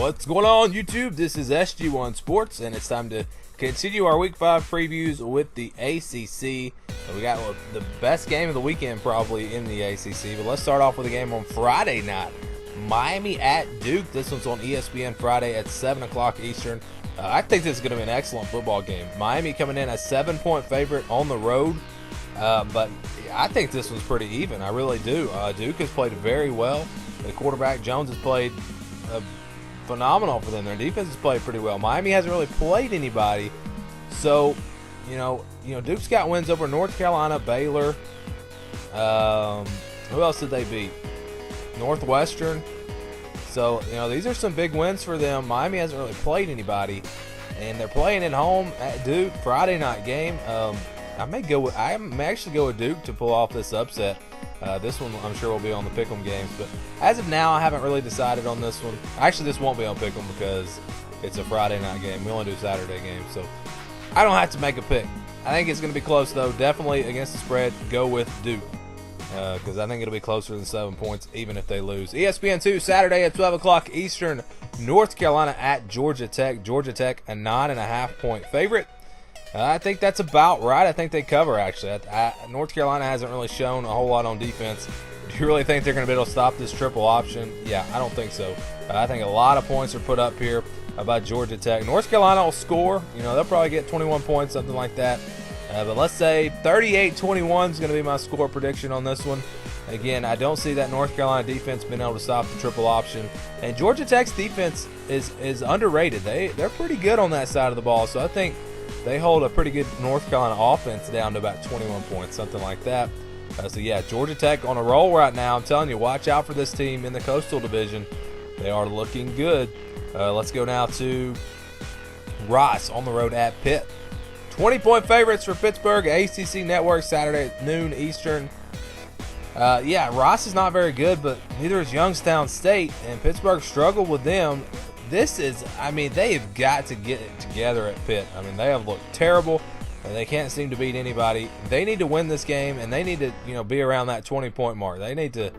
What's going on, YouTube? This is SG1 Sports, and it's time to continue our Week 5 previews with the ACC. We got the best game of the weekend probably in the ACC, but let's start off with a game on Friday night. Miami at Duke. This one's on ESPN Friday at 7 o'clock Eastern. I think this is going to be an excellent football game. Miami coming in a 7-point favorite on the road, but I think this one's pretty even. I really do. Duke has played very well. The quarterback, Jones, has played phenomenal for them. Their defense has played pretty well. Miami hasn't really played anybody. So, you know, Duke's got wins over North Carolina, Baylor. Who else did they beat? Northwestern. So, these are some big wins for them. Miami hasn't really played anybody, and they're playing at home at Duke, Friday night game. I may actually go with Duke to pull off this upset. This one I'm sure will be on the Pick'em games, but as of now I haven't really decided on this one. Actually, this won't be on Pick'em because it's a Friday night game. We only do Saturday games, so I don't have to make a pick. I think it's going to be close though. Definitely against the spread, go with Duke because I think it'll be closer than 7 points even if they lose. ESPN 2 Saturday at 12 o'clock Eastern. North Carolina at Georgia Tech. Georgia Tech a 9.5-point favorite. I think that's about right. I think they cover, actually. North Carolina hasn't really shown a whole lot on defense. Do you really think they're going to be able to stop this triple option? Yeah, I don't think so. I think a lot of points are put up here by Georgia Tech. North Carolina will score. They'll probably get 21 points, something like that. But let's say 38-21 is going to be my score prediction on this one. Again, I don't see that North Carolina defense being able to stop the triple option. And Georgia Tech's defense is underrated. They're pretty good on that side of the ball, so I think they hold a pretty good North Carolina offense down to about 21 points, something like that. So, yeah, Georgia Tech on a roll right now. I'm telling you, watch out for this team in the Coastal Division. They are looking good. Let's go now to Rice on the road at Pitt. 20-point favorites for Pittsburgh, ACC Network, Saturday at noon Eastern. Yeah, Rice is not very good, but neither is Youngstown State, and Pittsburgh struggled with them. They have got to get it together at Pitt. They have looked terrible. They can't seem to beat anybody. They need to win this game, and they need to, be around that 20-point mark. They need to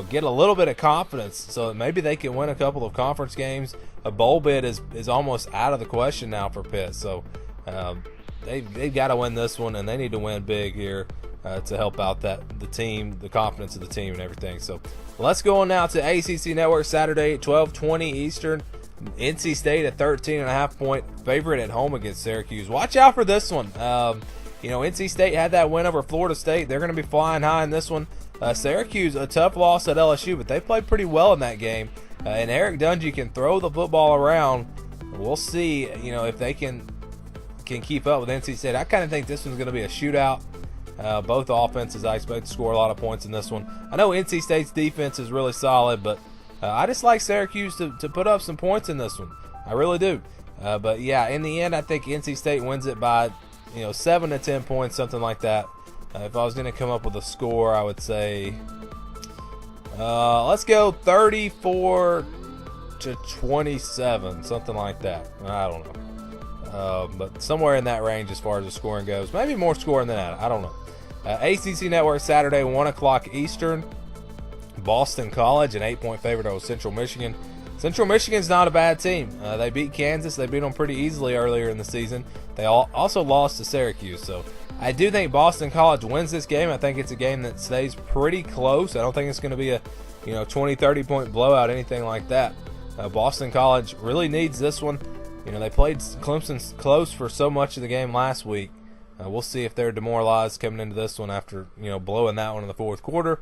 get a little bit of confidence so that maybe they can win a couple of conference games. A bowl bid is almost out of the question now for Pitt. So they've got to win this one, and they need to win big here to help out the team, the confidence of the team, and everything. So let's go on now to ACC Network Saturday at 12:20 Eastern. NC State a 13.5-point favorite at home against Syracuse. Watch out for this one. NC State had that win over Florida State. They're going to be flying high in this one. Syracuse, a tough loss at LSU, but they played pretty well in that game. And Eric Dungy can throw the football around. We'll see, if they can keep up with NC State. I kind of think this one's going to be a shootout. Both offenses, I expect to score a lot of points in this one. I know NC State's defense is really solid, but I just like Syracuse to put up some points in this one. I really do. But, yeah, in the end, I think NC State wins it by, 7 to 10 points, something like that. If I was going to come up with a score, I would say, let's go 34 to 27, something like that. I don't know. But somewhere in that range as far as the scoring goes. Maybe more scoring than that. I don't know. ACC Network Saturday, 1 o'clock Eastern. Boston College, an 8-point favorite over Central Michigan. Central Michigan's not a bad team. They beat Kansas. They beat them pretty easily earlier in the season. They also lost to Syracuse. So I do think Boston College wins this game. I think it's a game that stays pretty close. I don't think it's going to be a 20, 30-point blowout, anything like that. Boston College really needs this one. They played Clemson close for so much of the game last week. We'll see if they're demoralized coming into this one after, blowing that one in the fourth quarter.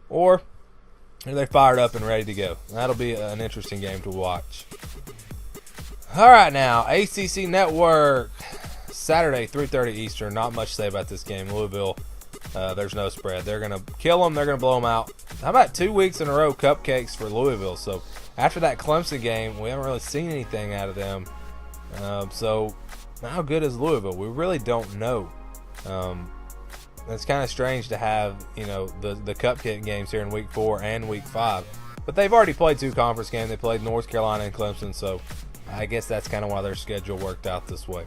Or are they fired up and ready to go? That'll be an interesting game to watch. All right, now, ACC Network, Saturday, 3:30 Eastern. Not much to say about this game. Louisville, there's no spread. They're going to kill them. They're going to blow them out. How about 2 weeks in a row cupcakes for Louisville? So after that Clemson game, we haven't really seen anything out of them. So how good is Louisville? We really don't know. It's kind of strange to have, the cupcake games here in Week 4 and Week 5. But they've already played 2 conference games. They played North Carolina and Clemson, so I guess that's kind of why their schedule worked out this way.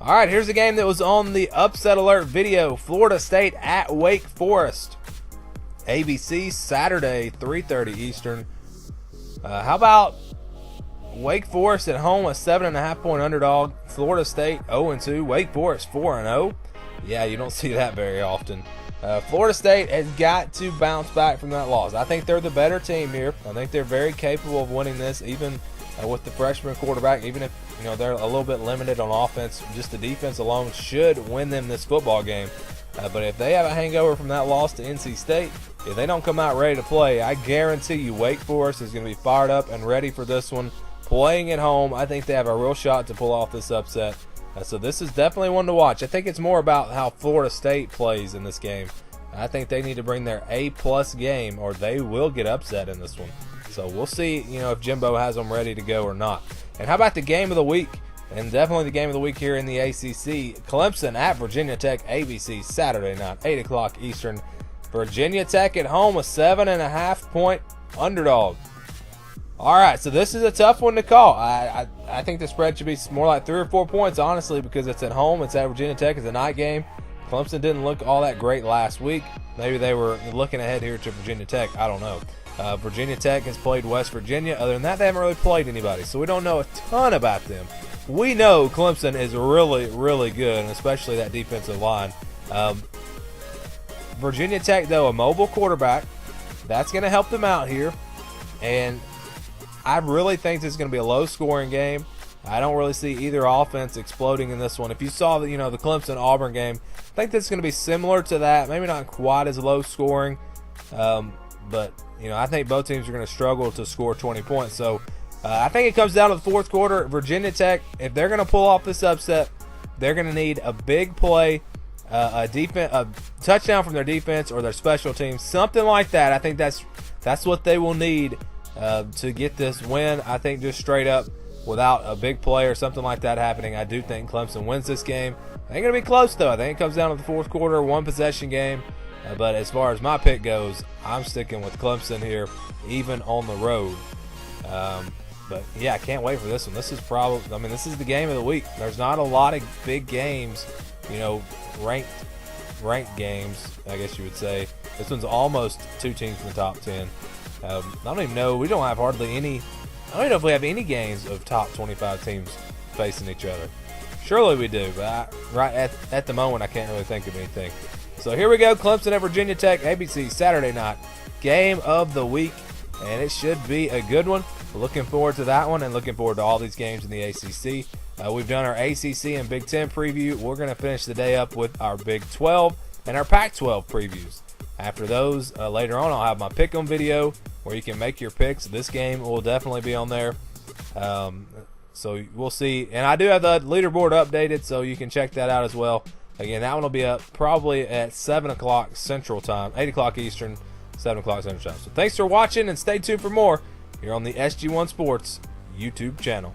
All right, here's a game that was on the upset alert video. Florida State at Wake Forest. ABC Saturday, 3:30 Eastern. How about Wake Forest at home, a 7.5-point underdog. Florida State 0-2. Wake Forest 4-0. Yeah, you don't see that very often. Florida State has got to bounce back from that loss. I think they're the better team here. I think they're very capable of winning this, even with the freshman quarterback. Even if they're a little bit limited on offense, just the defense alone should win them this football game. But if they have a hangover from that loss to NC State, if they don't come out ready to play, I guarantee you Wake Forest is going to be fired up and ready for this one. Playing at home, I think they have a real shot to pull off this upset. So this is definitely one to watch. I think it's more about how Florida State plays in this game. I think they need to bring their A-plus game or they will get upset in this one. So we'll see, if Jimbo has them ready to go or not. And how about the game of the week? And definitely the game of the week here in the ACC. Clemson at Virginia Tech, ABC, Saturday night, 8 o'clock Eastern. Virginia Tech at home, a 7.5-point underdog. All right, so this is a tough one to call. I think the spread should be more like 3 or 4 points, honestly, because it's at home. It's at Virginia Tech. It's a night game. Clemson didn't look all that great last week. Maybe they were looking ahead here to Virginia Tech. I don't know. Virginia Tech has played West Virginia. Other than that, they haven't really played anybody, so we don't know a ton about them. We know Clemson is really, really good, and especially that defensive line. Virginia Tech, though, a mobile quarterback, that's going to help them out here. And I really think this is going to be a low-scoring game. I don't really see either offense exploding in this one. If you saw the Clemson-Auburn game, I think this is going to be similar to that. Maybe not quite as low-scoring, but I think both teams are going to struggle to score 20 points. So I think it comes down to the fourth quarter. Virginia Tech, if they're going to pull off this upset, they're going to need a big play, a touchdown from their defense or their special teams, something like that. I think that's what they will need to get this win. I think just straight up without a big play or something like that happening, I do think Clemson wins this game. I think it'll be close, though. I think it comes down to the fourth quarter, one-possession game. But as far as my pick goes, I'm sticking with Clemson here, even on the road. But, yeah, I can't wait for this one. This is this is the game of the week. There's not a lot of big games, ranked games, I guess you would say. This one's almost two teams in the top 10. I don't even know. We don't have hardly any. I don't even know if we have any games of top 25 teams facing each other. Surely we do, but right at the moment, I can't really think of anything. So here we go, Clemson at Virginia Tech, ABC, Saturday night, game of the week, and it should be a good one. We're looking forward to that one and looking forward to all these games in the ACC. We've done our ACC and Big Ten preview. We're going to finish the day up with our Big 12 and our Pac-12 previews. After those, later on, I'll have my pick-em video where you can make your picks. This game will definitely be on there. So we'll see. And I do have the leaderboard updated, so you can check that out as well. Again, that one will be up probably at 7 o'clock Central Time, 8 o'clock Eastern, 7 o'clock Central Time. So thanks for watching, and stay tuned for more here on the SG1 Sports YouTube channel.